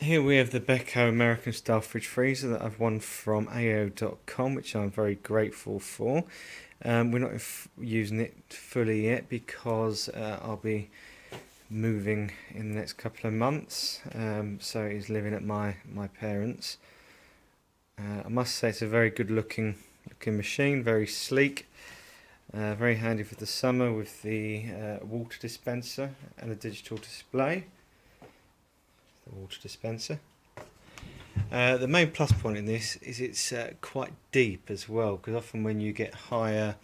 Here we have the Beko American style fridge freezer that I've won from AO.com, which I'm very grateful for. We're not using it fully yet because I'll be moving in the next couple of months, so he's living at my parents'. I must say it's a very good looking machine, very sleek, very handy for the summer with the water dispenser and a digital display. The water dispenser. The main plus point in this is it's quite deep as well, because often when you get higher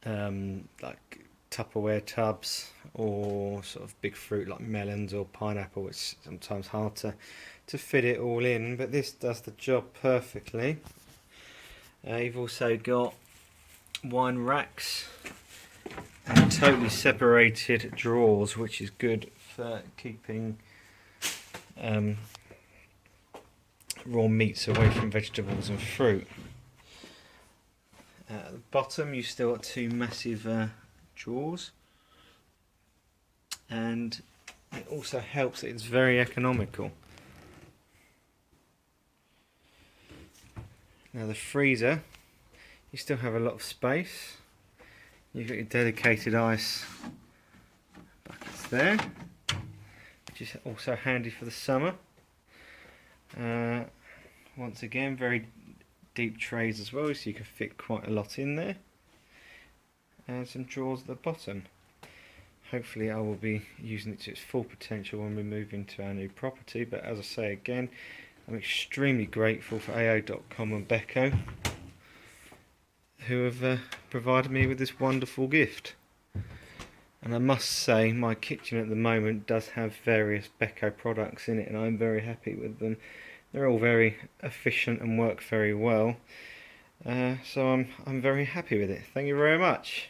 like Tupperware tubs or sort of big fruit like melons or pineapple, it's sometimes hard to fit it all in, but this does the job perfectly. You've also got wine racks and totally separated drawers, which is good for keeping raw meats away from vegetables and fruit. At the bottom you still got two massive drawers, and it also helps that it's very economical. Now the freezer, you still have a lot of space. You've got your dedicated ice buckets there, which is also handy for the summer. Once again, very deep trays as well, so you can fit quite a lot in there, and some drawers at the bottom. Hopefully I will be using it to its full potential when we move into our new property, but as I say again, I'm extremely grateful for AO.com and Beko, who have provided me with this wonderful gift. And I must say, my kitchen at the moment does have various Beko products in it, and I'm very happy with them. They're all very efficient and work very well. So I'm very happy with it. Thank you very much.